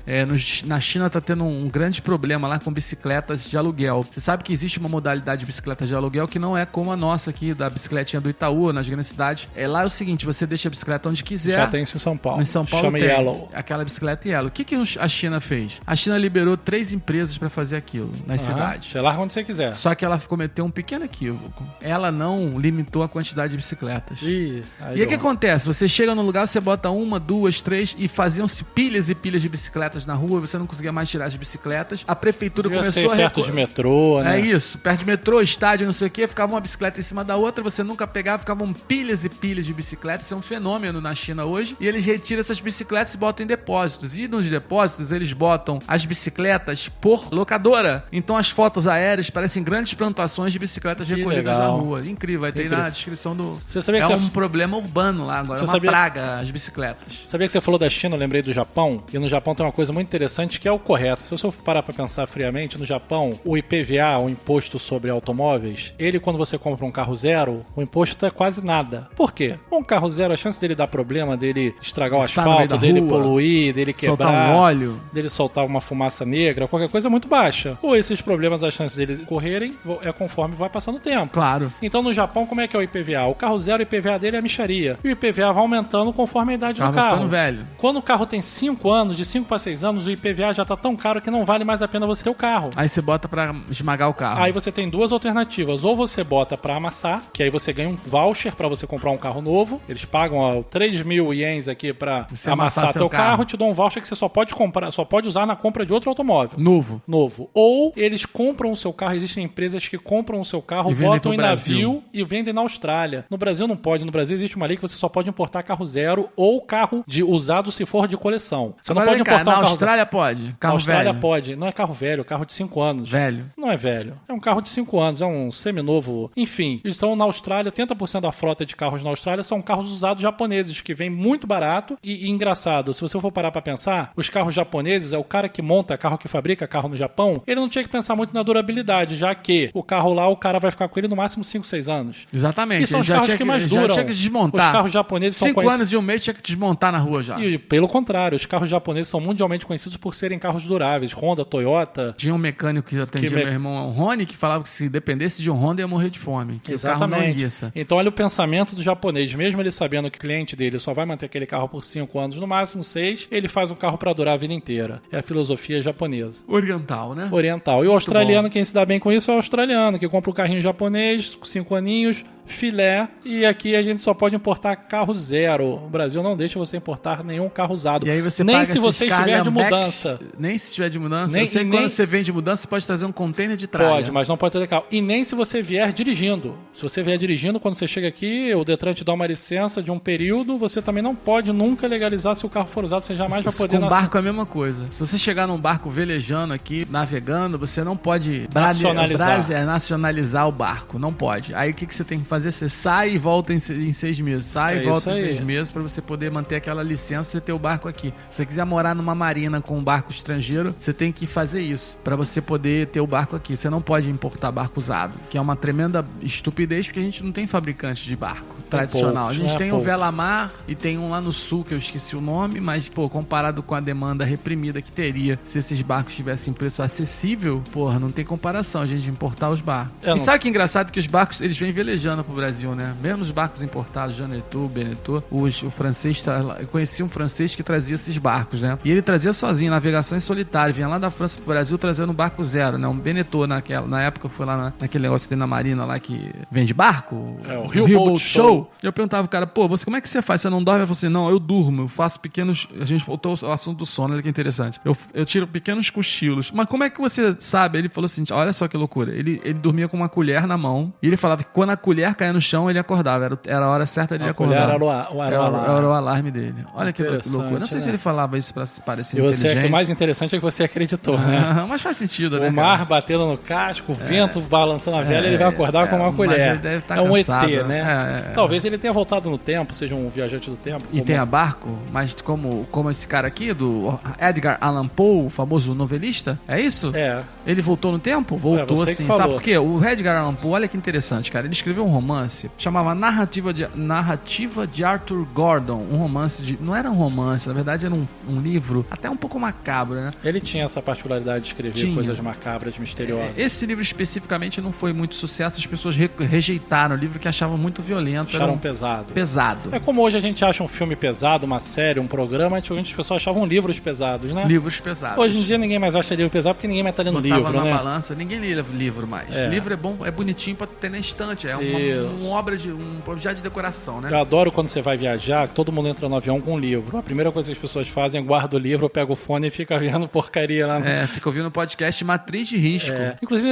Na China tá tendo um grande problema lá com bicicletas de aluguel. Você sabe que existe uma modalidade de bicicleta de aluguel que não é como a nossa aqui, da bicicletinha do Itaú, nas grandes cidades. Lá é o seguinte, você deixa a bicicleta onde quiser. Já tem isso em São Paulo. Em São Paulo chama tem Yellow. Aquela bicicleta Yellow. O que a China fez? A China liberou 3 empresas para fazer aquilo nas cidades. Você larga onde você quiser. Só que ela cometeu um pequeno equívoco. Ela não limitou a quantidade de bicicletas. E aí o que acontece? Você chega no lugar, você bota 1, 2, 3 e faziam-se pilhas e pilhas de bicicletas na rua, você não conseguia mais tirar as bicicletas. A prefeitura começou a... perto de metrô, né? É isso. Perto de metrô, estádio, não sei o quê. Ficava uma bicicleta em cima da outra, você nunca pegava, ficavam pilhas e pilhas de bicicletas. Isso é um fenômeno na China hoje. E eles retiram essas bicicletas e botam em depósitos. E nos depósitos, eles botam as bicicletas por locadora. Então as fotos aéreas parecem grandes plantações de bicicletas recolhidas na rua. Incrível. Vai ter na descrição do... Você sabia que um problema urbano lá agora. É uma praga as bicicletas. Sabia que você falou da China, eu lembrei do Japão. E no Japão tem uma coisa muito interessante que é o correto. Se você for parar pra pensar friamente, no Japão, o IPVA, o Imposto sobre Automóveis, ele, quando você compra um carro zero, o imposto é quase nada. Por quê? Um carro zero, a chance dele dar problema, dele estragar o asfalto, dele poluir, dele quebrar, soltar um óleo, dele soltar uma fumaça negra, qualquer coisa é muito baixa. Ou esses problemas, a chance deles correrem é conforme vai passando o tempo. Claro. Então no Japão, como é que é o IPVA? O carro zero, o IPVA dele é a mixaria. E o IPVA vai aumentando conforme a idade do carro. Vai ficando velho. Quando o carro tem 5 anos, de 5 para 6 anos, o IPVA já tá tão caro que não vale mais a pena você ter o carro. Aí você bota pra esmagar o carro. Aí você tem 2 alternativas. Ou você bota pra amassar, que aí você ganha um voucher pra você comprar um carro novo. Eles pagam 3 mil ienes aqui pra você amassar teu carro, te dão um voucher que você só pode comprar, só pode usar na compra de outro automóvel. Novo. Ou eles compram o seu carro, existem empresas que compram o seu carro, botam em navio e vendem na Austrália. No Brasil não pode. No Brasil existe uma lei que você só pode importar carro zero ou carro de usado se for de coleção. Você não pode importar um carro... Na Austrália pode? Na Austrália pode. Não é carro velho, é carro de 5 anos. Velho? Não é velho. É um carro de 5 anos, é um seminovo. Enfim, então na Austrália, 80% da frota de carros na Austrália são carros usados japoneses, que vêm muito barato. E engraçado, se você for parar pra pensar, os carros japoneses, é o cara que monta carro, que fabrica carro no Japão, ele não tinha que pensar muito na durabilidade, já que o carro lá, o cara vai ficar com ele no máximo 5, 6 anos. Exatamente. E são os carros que mais duram. Já tinha que desmontar. Os carros japoneses são 5 anos e um mês tinha que desmontar na rua já. E pelo contrário, os carros japoneses são mundialmente conhecidos por serem carros duráveis. Honda, Toyota. Tinha um mecânico que atendia meu irmão Rony, que falava que se dependesse de um Honda ia morrer de fome. Que exatamente. O carro não enguiça. Então olha o pensamento do japonês. Mesmo ele sabendo que o cliente dele só vai manter aquele carro por 5 anos, no máximo 6, ele faz um carro para durar a vida inteira. É a filosofia japonesa. Oriental, né? Oriental. E o australiano, quem se dá bem com isso é o australiano, que compra o carrinho japonês, 5 aninhos, filé, e aqui a gente só pode importar carro zero. O Brasil não deixa você importar nenhum carro usado. E aí você nem se você estiver de mudança. Nem se estiver de mudança. Eu sei que quando você vem de mudança, você pode trazer um container de tralha. Pode, mas não pode trazer carro. E nem se você vier dirigindo. Se você vier dirigindo, quando você chega aqui, o Detran te dá uma licença de um período, você também não pode nunca legalizar se o carro for usado, você jamais vai poder... Com barco é a mesma coisa. Se você chegar num barco velejando aqui, navegando, você não pode nacionalizar o barco. Não pode. Aí o que você tem que fazer? Você sai e volta em 6 meses. Sai e volta em 6 meses pra você poder manter aquela licença e ter o barco aqui. Se você quiser morar numa marina com um barco estrangeiro, você tem que fazer isso pra você poder ter o barco aqui. Você não pode importar barco usado, que é uma tremenda estupidez porque a gente não tem fabricante de barco. tradicional. poucos, A gente né? tem o Poucos. Velamar e tem um lá no sul que eu esqueci o nome, mas, pô, comparado com a demanda reprimida que teria se esses barcos tivessem um preço acessível, porra, não tem comparação a gente importar os barcos. Eu E não sabe que é engraçado que os barcos, eles vêm velejando pro Brasil, né? Mesmo os barcos importados, Janetou, Beneteau, o francês, eu conheci um francês que trazia esses barcos, né? E ele trazia sozinho, navegação em solitário, vinha lá da França pro Brasil trazendo um barco zero, né? Um Beneteau na época eu fui lá naquele negócio que tem na Marina lá que vende barco. É, o Rio Boat Show. E eu perguntava pro cara, pô, você como é que você faz? Você não dorme? Ele falou assim, não, eu durmo, eu faço pequenos... A gente voltou ao assunto do sono, olha que interessante. Eu tiro pequenos cochilos. Mas como é que você sabe? Ele falou assim, olha só que loucura. Ele dormia com uma colher na mão e ele falava que quando a colher caía no chão, ele acordava. Era a hora certa de ele acordar. Era o o alarme dele. Olha que loucura. Não sei se ele falava isso pra se parecer inteligente. O mais interessante é que você acreditou, né? Mas faz sentido, né, O mar batendo no casco, o vento balançando a vela, ele vai acordar com uma colher. Mas ele deve estar é um cansado, ET, né? Talvez ele tenha voltado no tempo, seja um viajante do tempo. E tenha barco, mas como esse cara aqui, do Edgar Allan Poe, o famoso novelista, é isso? É. Ele voltou no tempo? Voltou, você sim. que falou. Sabe por quê? O Edgar Allan Poe, olha que interessante, cara. Ele escreveu um romance, chamava Narrativa de Arthur Gordon. Um romance não era um romance, na verdade era um livro até um pouco macabro, né? Ele tinha essa particularidade de escrever coisas macabras, misteriosas. Esse livro especificamente não foi muito sucesso, as pessoas rejeitaram o livro que achavam muito violento. Acharam pesado. Pesado. É como hoje a gente acha um filme pesado, uma série, um programa, antigamente as pessoas achavam livros pesados, né? Livros pesados. Hoje em dia ninguém mais acha livro pesado porque ninguém mais tá lendo livro, na né? balança, ninguém lê livro mais. Livro é bom, é bonitinho pra ter na estante, é uma obra um objeto de decoração, né? Eu adoro quando você vai viajar, todo mundo entra no avião com um livro. A primeira coisa que as pessoas fazem é guarda o livro, pega o fone e fica vendo porcaria lá. Fica ouvindo o podcast Matriz de Risco. Inclusive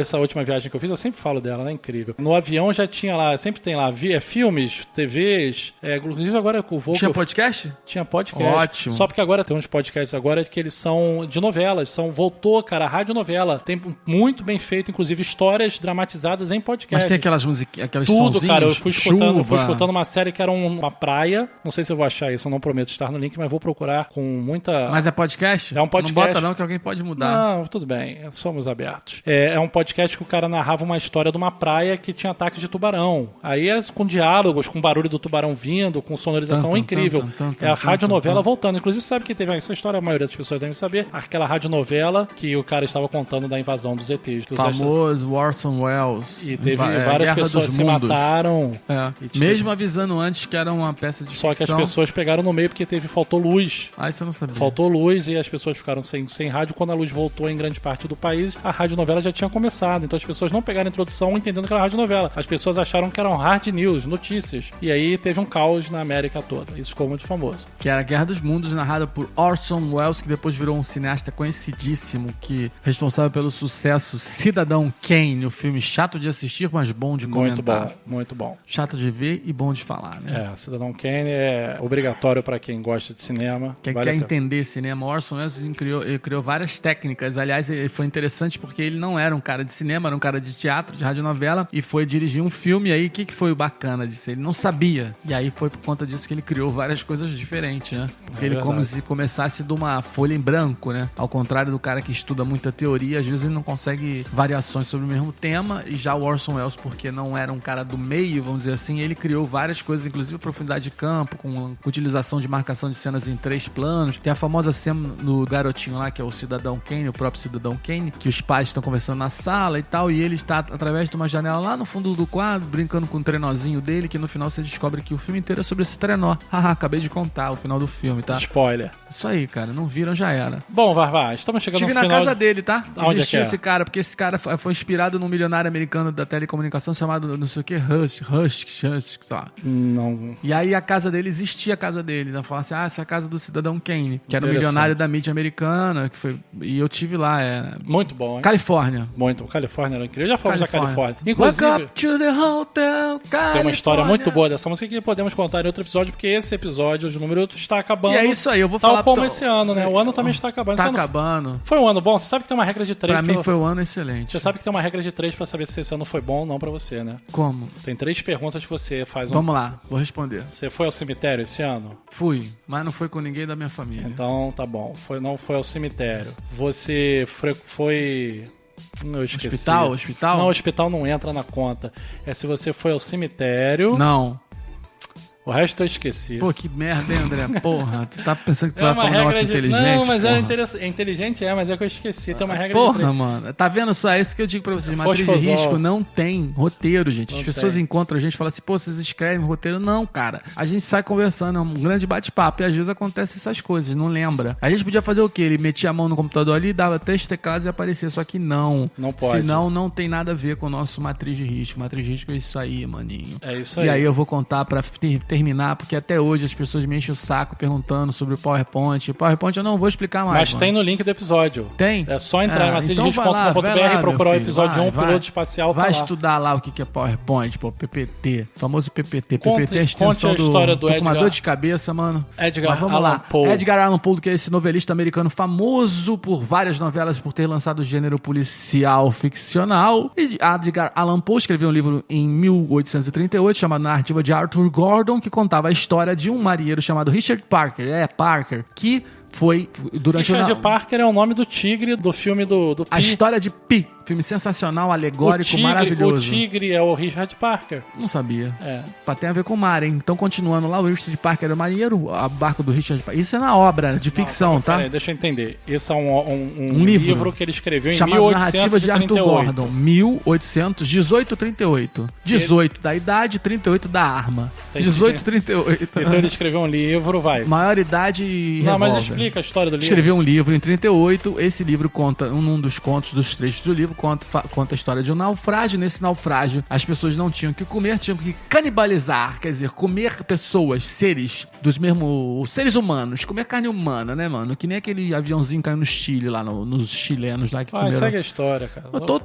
essa última viagem que eu fiz, eu sempre falo dela, né? Incrível. No avião já tinha lá, sempre tem lá filmes, TVs, inclusive agora com o voo... Tinha podcast? Tinha podcast. Ótimo. Só porque agora tem uns podcasts agora que eles são de novelas, voltou, cara, a radionovela. Tem muito bem feito, inclusive histórias dramatizadas em podcast. Mas tem aquelas musiquinhas, aquelas tudo, cara. Eu fui chuva. escutando uma série que era uma praia. Não sei se eu vou achar isso, eu não prometo estar no link, mas vou procurar com muita... Mas é podcast? É um podcast. Não bota não, que alguém pode mudar. Não, tudo bem, somos abertos. É um podcast que o cara narrava uma história de uma praia que tinha ataque de tubarão. Aí com diálogos, com barulho do tubarão vindo, com sonorização incrível. É a radionovela voltando. Inclusive, sabe que teve essa história, a maioria das pessoas devem saber, aquela radionovela que o cara estava contando da invasão dos ETs. Famoso Orson Welles. E teve várias pessoas se mataram. Mesmo avisando antes que era uma peça de ficção. Só que as pessoas pegaram no meio porque faltou luz. Isso eu não sabia. Faltou luz e as pessoas ficaram sem rádio. Quando a luz voltou em grande parte do país, a radionovela já tinha começado. Então as pessoas não pegaram a introdução entendendo que era radionovela. As pessoas acharam que eram hard news, notícias. E aí teve um caos na América toda. Isso ficou muito famoso. Que era a Guerra dos Mundos, narrada por Orson Welles, que depois virou um cineasta conhecidíssimo, que responsável pelo sucesso Cidadão Kane, o filme chato de assistir, mas bom de comentar. Muito bom. Chato de ver e bom de falar, né? Cidadão Kane é obrigatório para quem gosta de cinema. Quem quer entender cinema, Orson Welles criou várias técnicas. Aliás, foi interessante porque ele não era um cara de cinema, era um cara de teatro, de radionovela, e foi dirigir um filme. E aí, o que foi o bacana disso? Ele não sabia. E aí foi por conta disso que ele criou várias coisas diferentes, né? Porque ele como se começasse de uma folha em branco, né? Ao contrário do cara que estuda muita teoria, às vezes ele não consegue variações sobre o mesmo tema. E já o Orson Welles, porque não era um cara do meio, vamos dizer assim, ele criou várias coisas, inclusive profundidade de campo, com utilização de marcação de cenas em 3 planos. Tem a famosa cena no garotinho lá, que é o Cidadão Kane, o próprio Cidadão Kane, que os pais estão conversando na sala e tal, e ele está através de uma janela lá no fundo do quadro, brincando com o trenozinho dele, que no final você descobre que o filme inteiro é sobre esse trenó. Haha, acabei de contar o final do filme, tá? Spoiler. Isso aí, cara, não viram, já era. Bom, Varvá, estamos chegando no final... Estive na casa dele, tá? Onde Existiu é esse cara, porque esse cara foi inspirado num milionário americano da telecomunicação chamado não sei o que, Rush, tá? Não. E aí a casa dele, existia a casa dele, né? Falaram assim, essa é a casa do Cidadão Kane, que era um milionário da mídia americana, que foi... E eu tive lá, Muito bom, hein? Califórnia. Muito. Califórnia era incrível. Já falamos da Califórnia. Inclusive, Welcome to the hotel, California. Tem uma história muito boa dessa música que podemos contar em outro episódio, porque esse episódio, de número 8, está acabando. E é isso aí, eu vou tal falar... como esse ano, né? O ano também está acabando. Tá acabando. Foi um ano bom? Você sabe que tem uma regra de 3... Pra mim foi um ano excelente. Você sabe que tem uma regra de 3 pra saber se esse ano foi bom ou não pra você, né? Como? Tem 3 perguntas que você faz. Vamos lá, vou responder. Você foi ao cemitério esse ano? Fui, mas não foi com ninguém da minha família. Então, tá bom. Não foi ao cemitério. Você foi... Eu esqueci. Hospital? Não, hospital não entra na conta. É se você foi ao cemitério... Não. O resto eu esqueci. Pô, que merda, hein, André? Porra, tu tá pensando que tu É vai uma falar um regra negócio de... inteligente? Não, mas porra. é inteligente, mas é que eu esqueci. Tem uma regra de Porra, três. mano. Tá vendo só? É isso que eu digo pra vocês. Matriz de Fosfosol. risco não tem roteiro, gente. As Não pessoas tem. encontram a gente e falam assim, pô, vocês escrevem roteiro? Não, cara. A gente sai conversando, é um grande bate-papo. E às vezes acontecem essas coisas, não lembra. A gente podia fazer o quê? Ele metia a mão no computador ali, dava 3 teclados e aparecia. Só que não. Não pode. Senão não tem nada a ver com o nosso matriz de risco. Matriz de risco é isso aí, maninho. É isso aí. E aí eu vou contar pra terminar, porque até hoje as pessoas me enchem o saco perguntando sobre o PowerPoint. O PowerPoint eu não vou explicar mais. Mas tem no link do episódio. Tem? É só entrar em então vai lá, matrizedisco.com.br e procurar o episódio 1, piloto espacial. Vai tá lá. estudar lá o que é PowerPoint, pô, PPT. Famoso PPT. Conte- PPT é a extensão conte a história do tô com uma Edgar- dor de cabeça, mano. Edgar Mas vamos Allan lá. Poe. Edgar Allan Poe, que é esse novelista americano famoso por várias novelas, por ter lançado o gênero policial ficcional. E Edgar Allan Poe escreveu um livro em 1838 chamado Narrativa de Arthur Gordon, que contava a história de um marinheiro chamado Richard Parker, Parker, que foi durante Richard Parker é o nome do tigre do filme do a Pi. história de Pi, filme sensacional, alegórico, O maravilhoso. tigre é o Richard Parker. Não sabia. É. Tem a ver com o mar, hein? Então, continuando lá, o Richard Parker era marinheiro, a barco do Richard Parker. Isso é na obra de ficção, tá? Peraí, deixa eu entender. Esse é um livro. livro que ele escreveu em Chamado Narrativa de Arthur 1838. Gordon, 1838. 18 da idade, 38 da arma. Entendi. 1838. Então ele escreveu um livro, vai. Maioridade e Não, mas revólver. explica a história do livro. Escreveu um livro em 38. Esse livro conta, um dos contos, dos trechos do livro, conta a história de um naufrágio. Nesse naufrágio, as pessoas não tinham que comer, tinham que canibalizar, quer dizer, comer pessoas, seres dos mesmos seres humanos, comer carne humana, né, mano? Que nem aquele aviãozinho caindo no Chile, lá nos chilenos lá que comeram. Segue a história, cara. Eu tô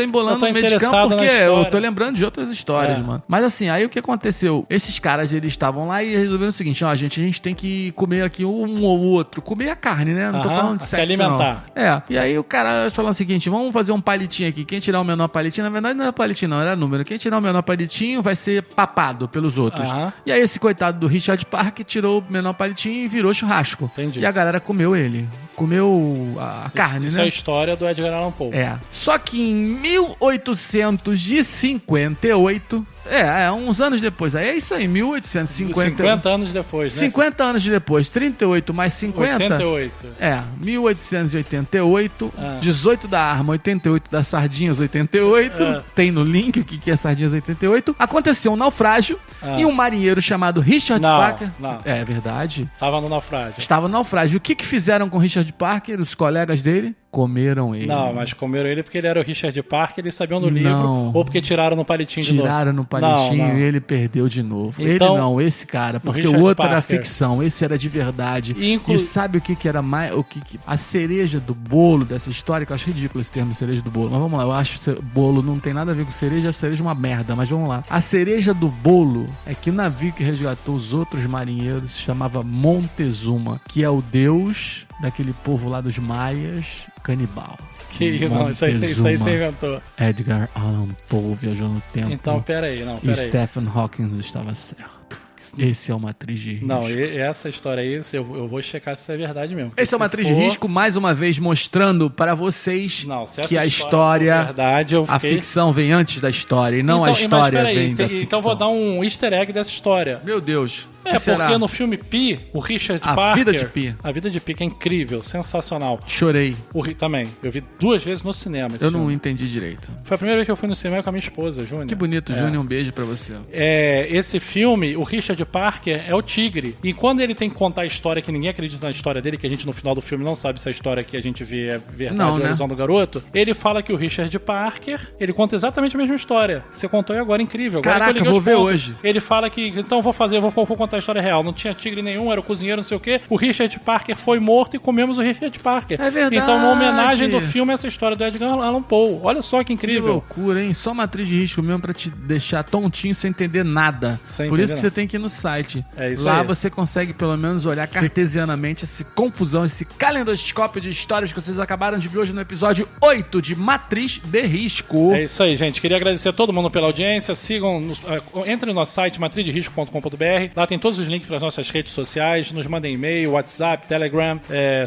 embolando Eu tô o meio de campo interessado porque na eu história. tô lembrando de outras histórias, É. mano. Mas assim, aí o que aconteceu? Esses caras, eles estavam lá e resolveram o seguinte, ó, a gente tem que comer aqui um ou outro, comer a carne, né? Não tô Aham, falando de se sexo, alimentar. não. É, e aí o cara falou o seguinte, vamos fazer um palitinho aqui, quem tirar o menor palitinho, na verdade não era palitinho não, era número, quem tirar o menor palitinho vai ser papado pelos outros. Aham. E aí esse coitado do Richard Parker tirou o menor palitinho e virou churrasco. Entendi. E a galera comeu ele, comeu a carne, Isso né? é a história do Edgar Allan Poe. É. Só que em 1858, uns anos depois, aí é isso aí, 1850. 50 anos depois, né? 50 anos depois, 38 mais 50. 88. 1888, Ah. 18 da arma, 88 das sardinhas, 88. Ah. Tem no link o que é sardinhas 88. Aconteceu um naufrágio e um marinheiro chamado Richard Não, Parker. não. É verdade. Tava no naufrágio. Estava no naufrágio. O que fizeram com Richard Parker, os colegas dele? Comeram ele. Não, mas comeram ele porque ele era o Richard Parker, eles sabiam do Não. livro, ou porque tiraram no palitinho de novo. Tiraram no palitinho Não, não. e ele perdeu de novo. Então, ele não, esse cara, porque o Richard outro era Parker. ficção, esse era de verdade. E E sabe o que era mais, a cereja do bolo dessa história, que eu acho ridículo esse termo cereja do bolo, mas vamos lá, eu acho que bolo não tem nada a ver com cereja é uma merda, mas vamos lá. A cereja do bolo é que o navio que resgatou os outros marinheiros se chamava Montezuma, que é o deus daquele povo lá dos maias, canibal. Que não, isso aí você inventou. Edgar Allan Poe viajou no tempo. Então, peraí. E Stephen Hawking estava certo. Esse é uma atriz de risco. Não, essa história aí, eu vou checar se isso é verdade mesmo. Esse é uma atriz de risco, mais uma vez mostrando para vocês Não, se essa que a for história, verdade, eu a fiquei... ficção vem antes da história e não Então, a mas história peraí, vem da ficção. então vou dar um easter egg dessa história. Meu Deus. O É, que será? porque no filme Pi, o Richard A Parker... Vida de Pi. A Vida de Pi, que é incrível, sensacional. Chorei. Também. Eu vi 2 vezes no cinema esse Eu não filme. entendi direito. Foi a primeira vez que eu fui no cinema com a minha esposa, Júnior. Que bonito, Júnior. Um beijo pra você. Esse filme, o Richard Parker é o tigre. E quando ele tem que contar a história que ninguém acredita na história dele, que a gente no final do filme não sabe se a história que a gente vê é verdade Não, ou né? a ilusão do garoto, ele fala que o Richard Parker, ele conta exatamente a mesma história. Você contou aí agora, incrível. Agora Caraca, que eu liguei vou os ver pontos. hoje. Ele fala que, então vou contar a história real. Não tinha tigre nenhum, era o cozinheiro, não sei o quê. O Richard Parker foi morto e comemos o Richard Parker. É verdade. Então, uma homenagem do filme a essa história do Edgar Allan Poe. Olha só que Que incrível. loucura, hein? Só uma atriz de risco mesmo pra te deixar tontinho sem entender nada. Sem Por entender isso que nada. você tem que ir no site. É isso Lá aí. você consegue pelo menos olhar cartesianamente essa confusão, esse calendoscópio de histórias que vocês acabaram de ver hoje no episódio 8 de Matriz de Risco. É isso aí, gente. Queria agradecer a todo mundo pela audiência. Sigam, entrem no nosso site matrizderisco.com.br. Lá tem todos os links para as nossas redes sociais. Nos mandem e-mail, WhatsApp, Telegram,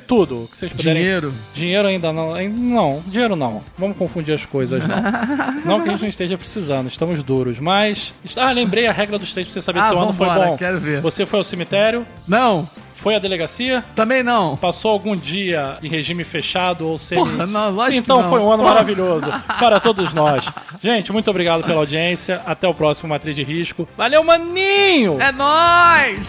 tudo que vocês puderem. Dinheiro? Dinheiro ainda não. Não, dinheiro não. Vamos confundir as coisas, não. Não que a gente não esteja precisando, estamos duros. Mas. Lembrei a regra dos 3 pra você saber se o ano foi bom. Quero ver. Você foi ao cemitério? Não. Foi à delegacia? Também não. Passou algum dia em regime fechado ou semi... Porra, não, lógico então que não. Foi um ano maravilhoso para todos nós. Gente, muito obrigado pela audiência. Até o próximo Matriz de Risco. Valeu, maninho! É nóis!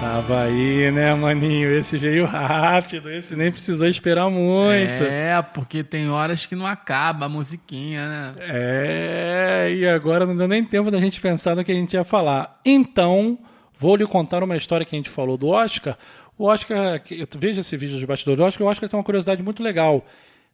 Tava aí, né, maninho? Esse veio rápido, esse nem precisou esperar muito. Porque tem horas que não acaba a musiquinha, né? E agora não deu nem tempo da gente pensar no que a gente ia falar. Então, vou lhe contar uma história que a gente falou do Oscar. O Oscar, veja esse vídeo dos bastidores do Oscar, o Oscar tem uma curiosidade muito legal.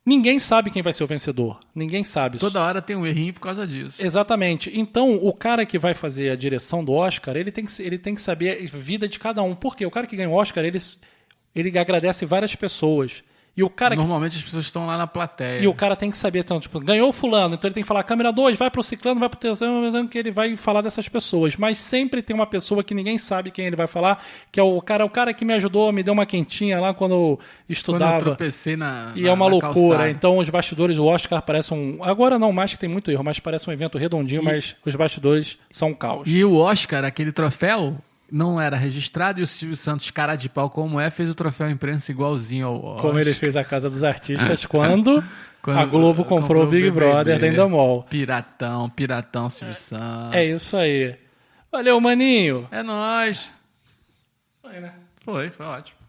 Ninguém sabe quem vai ser o vencedor. Ninguém sabe. Toda hora tem um errinho por causa disso. Exatamente. Então, o cara que vai fazer a direção do Oscar, ele tem que saber a vida de cada um. Por quê? O cara que ganha o Oscar, ele agradece várias pessoas. E o cara Normalmente as pessoas estão lá na plateia. E o cara tem que saber, então, tipo, ganhou fulano, então ele tem que falar, câmera 2, vai pro ciclano, vai pro terceiro, que ele vai falar dessas pessoas. Mas sempre tem uma pessoa que ninguém sabe quem ele vai falar, que é o cara que me ajudou, me deu uma quentinha lá quando eu estudava. Quando eu tropecei na E é uma loucura. calçada. Então os bastidores do Oscar parecem agora não mais, que tem muito erro, mas parece um evento redondinho, mas os bastidores são um caos. E o Oscar, aquele troféu, não era registrado, e o Silvio Santos, cara de pau como fez o troféu imprensa igualzinho ao Oscar. Como ele fez a Casa dos Artistas quando a Globo comprou o Big Brother da Endemol. Piratão, Silvio Santos. É isso aí. Valeu, maninho. É nóis. Foi, né? Foi ótimo.